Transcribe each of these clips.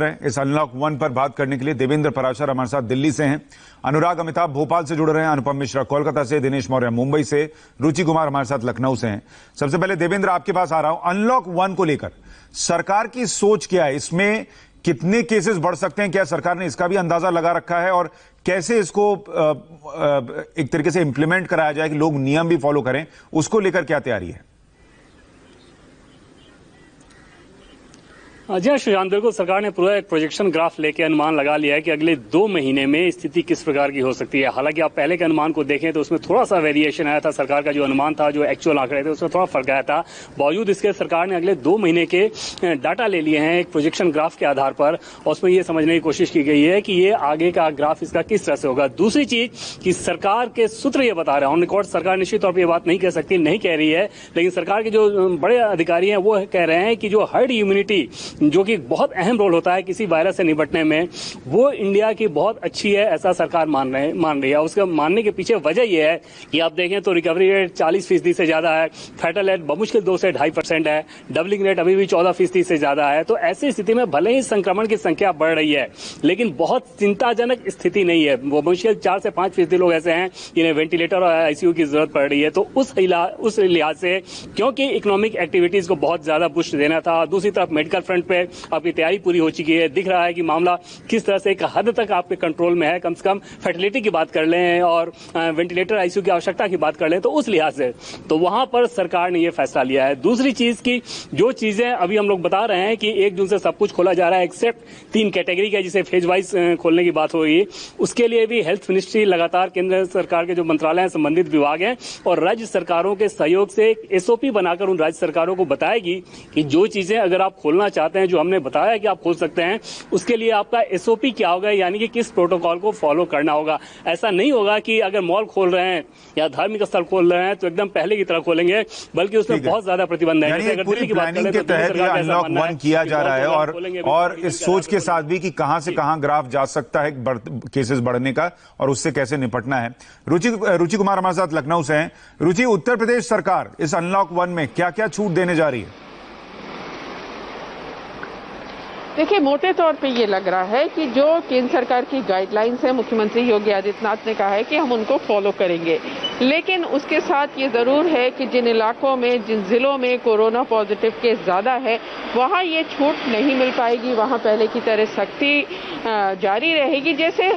इस अनलॉक 1 पर बात करने के लिए देवेंद्र पराशर हमारे साथ दिल्ली से हैं, अनुराग अमिताभ भोपाल से जुड़ रहे हैं, अनुपम मिश्रा कोलकाता से, दिनेश मौर्य मुंबई से, रुचि कुमार हमारे साथ लखनऊ से हैं। सबसे पहले देवेंद्र आपके पास आ रहा हूं, अनलॉक 1 को लेकर सरकार की सोच क्या है? इसमें कितने केसेस बढ़ सकते हैं? क्या सरकार ने इसका भी अंदाजा लगा रखा है? और कैसे इसको एक तरीके से इंप्लीमेंट कराया जाए कि लोग नियम भी फॉलो करें, उसको लेकर क्या तैयारी है? जी सुशांत, बिल्कुल सरकार ने पूरा एक प्रोजेक्शन ग्राफ लेके अनुमान लगा लिया है कि अगले 2 महीने में स्थिति किस प्रकार की हो सकती है। हालांकि आप पहले के अनुमान को देखें तो उसमें थोड़ा सा वेरिएशन आया था, सरकार का जो अनुमान था, जो एक्चुअल आंकड़े थे उसमें थोड़ा फर्क आया था। बावजूद इसके सरकार ने अगले 2 महीने के डाटा ले लिए हैं एक प्रोजेक्शन ग्राफ के आधार पर, और उसमें यह समझने की कोशिश की गई है कि ये आगे का ग्राफ इसका किस तरह से होगा। दूसरी चीज कि सरकार के सूत्र ये बता रहे हैं, ऑन रिकॉर्ड सरकार निश्चित तौर पर यह बात नहीं कह सकती, नहीं कह रही है, लेकिन सरकार के जो बड़े अधिकारी हैं वो कह रहे हैं कि जो हर्ड इम्यूनिटी, जो कि बहुत अहम रोल होता है किसी वायरस से निपटने में, वो इंडिया की बहुत अच्छी है, ऐसा सरकार मान रही है। उसका मानने के पीछे वजह यह है कि आप देखें तो रिकवरी रेट 40% से ज्यादा है, फैटल रेट बमुश्किल 2 से 2.5% है, डबलिंग रेट अभी भी 14% से ज्यादा है। तो ऐसी स्थिति में भले ही संक्रमण की संख्या बढ़ रही है, लेकिन बहुत चिंताजनक स्थिति नहीं है। वो मुश्किल 4 से 5% लोग ऐसे हैं जिन्हें वेंटिलेटर और आईसीयू की जरूरत पड़ रही है। तो उस लिहाज से, क्योंकि इकोनॉमिक एक्टिविटीज को बहुत ज्यादा पुश देना था, दूसरी तरफ मेडिकल फ्रंट पे आपकी तैयारी पूरी हो चुकी है, दिख रहा है कि मामला किस तरह से एक हद तक आपके कंट्रोल में है। कम से कम फर्टिलिटी की बात कर लें और वेंटिलेटर आईसीयू की आवश्यकता की बात कर लें, तो उस लिहाज से तो वहां पर सरकार ने यह फैसला लिया है। दूसरी चीज की जो चीजें अभी हम लोग बता रहे हैं कि 1 जून से सब कुछ खोला जा रहा है एक्सेप्ट 3 कैटेगरी का, जिसे फेज वाइज खोलने की बात होगी, उसके लिए भी हेल्थ मिनिस्ट्री लगातार केंद्र सरकार के जो मंत्रालय हैं, संबंधित विभाग हैं और राज्य सरकारों के सहयोग से एक एसओपी बनाकर उन राज्य सरकारों को बताएगी कि जो चीजें अगर आप खोलना चाहते हैं, जो हमने बताया कि आप खोल सकते हैं, उसके लिए आपका एसओपी क्या होगा, यानी कि किस प्रोटोकॉल को फॉलो करना होगा। ऐसा नहीं होगा कि अगर मॉल खोल रहे हैं या धार्मिक स्थल खोल रहे हैं तो एकदम पहले की तरह खोलेंगे, बल्कि उसमें बहुत ज्यादा प्रतिबंध है। जैसे अगर दिल्ली की बात करें तो तहत अनलॉक 1 किया जा रहा है और इस सोच के साथ भी कि कहां से कहां ग्राफ जा सकता है केसेस बढ़ने का और उससे कैसे निपटना है। रुचि कुमार हमारे साथ लखनऊ से हैं। रुचि, उत्तर प्रदेश सरकार इस अनलॉक 1 में क्या क्या छूट देने जा रही है? देखिए, मोटे तौर पे ये लग रहा है कि जो केंद्र सरकार की गाइडलाइंस है, मुख्यमंत्री योगी आदित्यनाथ ने कहा है कि हम उनको फॉलो करेंगे, लेकिन उसके साथ ये जरूर है कि जिन इलाकों में, जिन जिलों में कोरोना पॉजिटिव केस ज्यादा है, वहाँ ये छूट नहीं मिल पाएगी। वहाँ पहले की तरह सख्ती जारी रहेगी। जैसे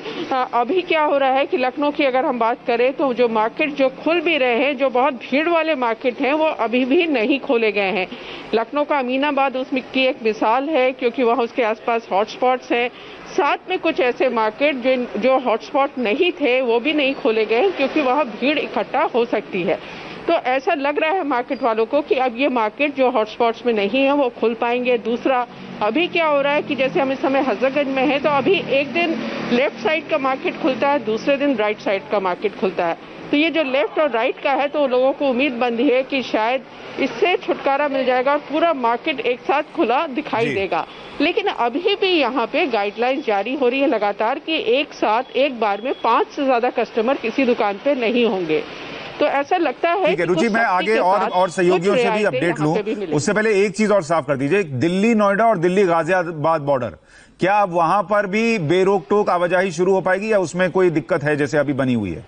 अभी क्या हो रहा है कि लखनऊ की अगर हम बात करें तो जो मार्केट जो खुल भी रहे हैं, जो बहुत भीड़ वाले मार्केट हैं, वो अभी भी नहीं खोले गए हैं। लखनऊ का अमीनाबाद उसमें की एक मिसाल है, क्योंकि वहाँ उसके आसपास हॉटस्पॉट्स हैं। साथ में कुछ ऐसे मार्केट जो हॉटस्पॉट नहीं थे वो भी नहीं खोले गए, क्योंकि वहाँ भीड़ इकट्ठा हो सकती है। तो ऐसा लग रहा है मार्केट वालों को कि अब ये मार्केट जो हॉटस्पॉट्स में नहीं है वो खुल पाएंगे। दूसरा, अभी क्या हो रहा है कि जैसे हम इस समय हजरतगंज में है, तो अभी एक दिन लेफ्ट साइड का मार्केट खुलता है, दूसरे दिन राइट साइड का मार्केट खुलता है। तो ये जो लेफ्ट और राइट का है, तो लोगों को उम्मीद बंधी है कि शायद इससे छुटकारा मिल जाएगा और पूरा मार्केट एक साथ खुला दिखाई देगा। लेकिन अभी भी यहाँ पे गाइडलाइंस जारी हो रही है लगातार कि एक साथ एक बार में 5 से ज्यादा कस्टमर किसी दुकान पे नहीं होंगे। तो ऐसा लगता है कि रुचि, मैं आगे और सहयोगियों से भी अपडेट लूं, उससे पहले एक चीज और साफ कर दीजिए। दिल्ली नोएडा और दिल्ली गाजियाबाद बॉर्डर, क्या अब वहां पर भी बेरोक टोक आवाजाही शुरू हो पाएगी या उसमें कोई दिक्कत है जैसे अभी बनी हुई है?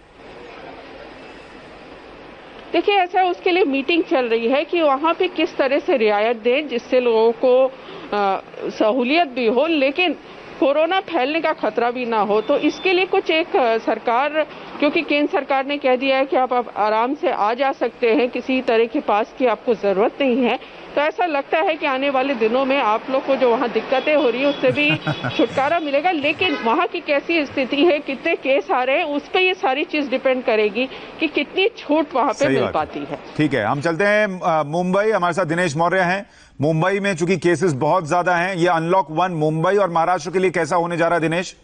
देखिए, ऐसा उसके लिए मीटिंग चल रही है कि वहाँ पे किस तरह से रियायत दें जिससे लोगों को सहूलियत भी हो, लेकिन कोरोना फैलने का खतरा भी ना हो। तो इसके लिए कुछ एक सरकार, क्योंकि केंद्र सरकार ने कह दिया है कि आप आराम से आ जा सकते हैं, किसी तरह के पास की आपको जरूरत नहीं है, तो ऐसा लगता है कि आने वाले दिनों में आप लोग को जो वहाँ दिक्कतें हो रही है उससे भी छुटकारा मिलेगा। लेकिन वहाँ की कैसी स्थिति है, कितने केस आ रहे हैं, उस पर ये सारी चीज डिपेंड करेगी कि कितनी छूट वहाँ पे मिल पाती है। ठीक है, हम चलते हैं मुंबई। हमारे साथ दिनेश मौर्य हैं। मुंबई में चूंकि केसेस बहुत ज्यादा हैं, ये अनलॉक 1 मुंबई और महाराष्ट्र के लिए कैसा होने जा रहा है दिनेश?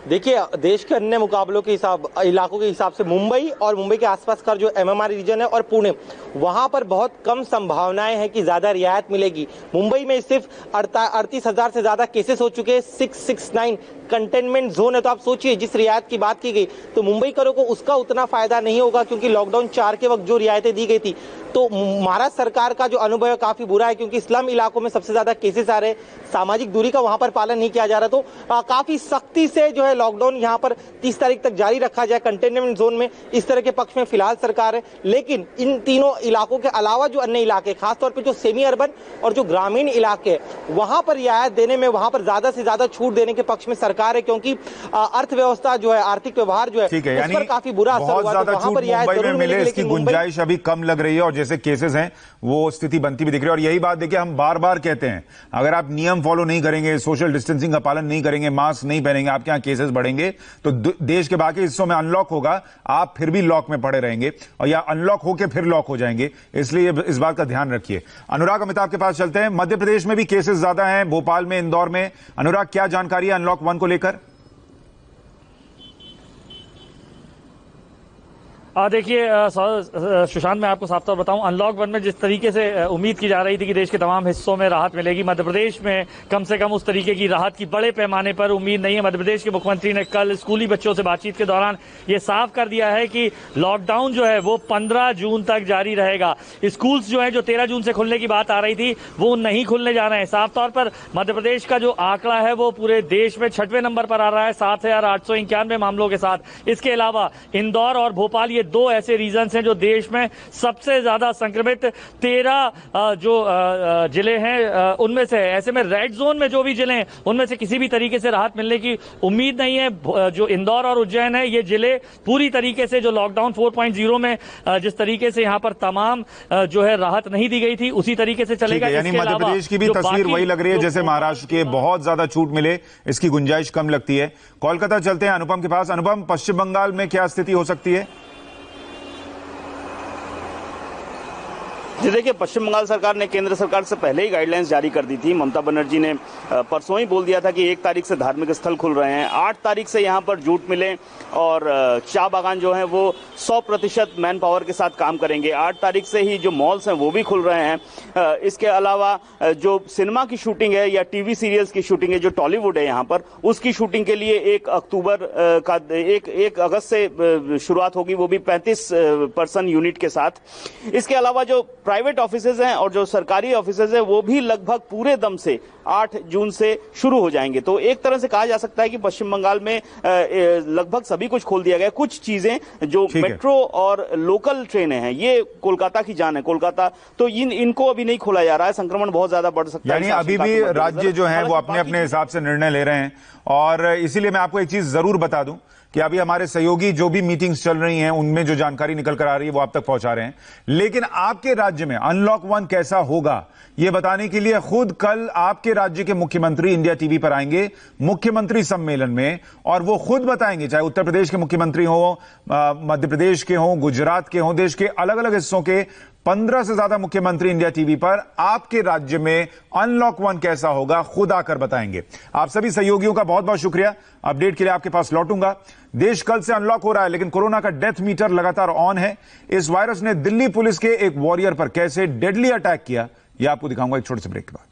देखिए, देश के अन्य मुकाबलों के इलाकों के हिसाब से मुंबई और मुंबई के आसपास का जो एमएमआर रीजन है और पुणे, वहां पर बहुत कम संभावनाएं हैं कि ज्यादा रियायत मिलेगी। मुंबई में सिर्फ 38,000 से ज्यादा केसेस हो चुके हैं, 669 कंटेनमेंट जोन है। तो आप सोचिए, जिस रियायत की बात की गई तो मुंबईकरों को उसका उतना फायदा नहीं होगा, क्योंकि लॉकडाउन 4 के वक्त जो रियायतें दी गई थी। तो महाराष्ट्र सरकार का जो अनुभव है काफी बुरा है, क्योंकि स्लम इलाकों में सबसे ज्यादा केसेस आ रहे, सामाजिक दूरी का वहां पर पालन नहीं किया जा रहा। तो काफी सख्ती से जो है लॉकडाउन यहां पर 30 तारीख तक जारी रखा जाए कंटेनमेंट जोन में, इस तरह के पक्ष में फिलहाल सरकार है। लेकिन इन तीनों इलाकों के अलावा जो अन्य इलाके, खासतौर पर जो सेमी अर्बन और जो ग्रामीण इलाके, वहां पर रियायत देने में, वहां पर ज्यादा से ज्यादा छूट देने के पक्ष में सरकार है, क्योंकि अर्थव्यवस्था जो है, आर्थिक व्यवहार जो है, उस पर काफी बुरा असर हुआ। ज्यादा छूट मुंबई में मिले, इसकी गुंजाइश अभी कम लग रही है और जैसे केसेस हैं वो स्थिति बनती भी दिख रही है। और यही बात देखिए, हम बार बार कहते हैं, अगर आप नियम फॉलो नहीं करेंगे, सोशल डिस्टेंसिंग का पालन नहीं करेंगे, मास्क नहीं पहनेंगे, आपके यहां केसेस बढ़ेंगे, तो देश के बाकी हिस्सों में अनलॉक होगा, आप फिर भी लॉक में पड़े रहेंगे और या अनलॉक होकर फिर लॉक हो जाएंगे। इसलिए इस बात का ध्यान रखिए। अनुराग अमिताभ के पास चलते हैं। मध्य प्रदेश में भी केसेस ज्यादा हैं, भोपाल में, इंदौर में। अनुराग, क्या जानकारी है अनलॉक 1 को लेकर? देखिए सुशांत, मैं आपको साफ तौर बताऊं, अनलॉक 1 में जिस तरीके से उम्मीद की जा रही थी कि देश के तमाम हिस्सों में राहत मिलेगी, मध्य प्रदेश में कम से कम उस तरीके की राहत की बड़े पैमाने पर उम्मीद नहीं है। मध्य प्रदेश के मुख्यमंत्री ने कल स्कूली बच्चों से बातचीत के दौरान ये साफ कर दिया है कि लॉकडाउन जो है वो 15 जून तक जारी रहेगा। स्कूल्स जो है, जो 13 जून से खुलने की बात आ रही थी, वो नहीं खुलने जा रहे हैं। साफ तौर पर मध्य प्रदेश का जो आंकड़ा है वो पूरे देश में 6वें नंबर पर आ रहा है, 7,891 मामलों के साथ। इसके अलावा इंदौर और भोपाल, ये दो ऐसे रीजन्स हैं जो देश में सबसे ज्यादा संक्रमित 13 जो जिले हैं उनमें से है। ऐसे में रेड जोन में जो भी जिले हैं उनमें से किसी भी तरीके से राहत मिलने की उम्मीद नहीं है। जो इंदौर और उज्जैन है, ये जिले पूरी तरीके से जो लॉकडाउन 4.0 में जिस तरीके से यहां पर तमाम जो है राहत नहीं दी गई थी, उसी तरीके से चलेगा। यानी मध्य प्रदेश की भी तस्वीर वही लग रही है जैसे महाराष्ट्र के, बहुत ज्यादा छूट मिले, इसकी गुंजाइश कम लगती है। कोलकाता चलते हैं अनुपम के पास। अनुपम, पश्चिम बंगाल में क्या स्थिति हो सकती है? जी देखिए, पश्चिम बंगाल सरकार ने केंद्र सरकार से पहले ही गाइडलाइंस जारी कर दी थी। ममता बनर्जी ने परसों ही बोल दिया था कि 1 तारीख से धार्मिक स्थल खुल रहे हैं, 8 तारीख से यहाँ पर जूट मिले और चाय बागान जो है वो 100% मैन पावर के साथ काम करेंगे। 8 तारीख से ही जो मॉल्स हैं वो भी खुल रहे हैं। इसके अलावा जो सिनेमा की शूटिंग है या टीवी सीरियल्स की शूटिंग है, जो टॉलीवुड है यहाँ पर, उसकी शूटिंग के लिए 1 अगस्त से शुरुआत होगी, वो भी 35 पर्सन यूनिट के साथ। इसके अलावा जो प्राइवेट ऑफिसेज हैं और जो सरकारी ऑफिसेज हैं वो भी लगभग पूरे दम से 8 जून से शुरू हो जाएंगे। तो एक तरह से कहा जा सकता है कि पश्चिम बंगाल में लगभग सभी कुछ खोल दिया गया। कुछ चीजें जो मेट्रो और लोकल ट्रेनें हैं, ये कोलकाता की जान है, कोलकाता, तो इनको अभी नहीं खोला जा रहा है। संक्रमण बहुत ज्यादा बढ़ सकता है। यानी अभी भी राज्य जो है वो अपने अपने हिसाब से निर्णय ले रहे हैं। और इसीलिए मैं आपको एक चीज जरूर बता दूं कि अभी हमारे सहयोगी जो भी मीटिंग्स चल रही हैं उनमें जो जानकारी निकल कर आ रही है वो आप तक पहुंचा रहे हैं। लेकिन आपके राज्य में अनलॉक 1 कैसा होगा ये बताने के लिए खुद कल आपके राज्य के मुख्यमंत्री इंडिया टीवी पर आएंगे मुख्यमंत्री सम्मेलन में, और वो खुद बताएंगे, चाहे उत्तर प्रदेश के मुख्यमंत्री हो, मध्य प्रदेश के हों, गुजरात के हों, देश के अलग अलग हिस्सों के 15 से ज्यादा मुख्यमंत्री इंडिया टीवी पर आपके राज्य में अनलॉक 1 कैसा होगा खुद आकर बताएंगे। आप सभी सहयोगियों का बहुत बहुत शुक्रिया। अपडेट के लिए आपके पास लौटूंगा। देश कल से अनलॉक हो रहा है, लेकिन कोरोना का डेथ मीटर लगातार ऑन है। इस वायरस ने दिल्ली पुलिस के एक वॉरियर पर कैसे डेडली अटैक किया, यह आपको दिखाऊंगा एक छोटे से ब्रेक के बाद।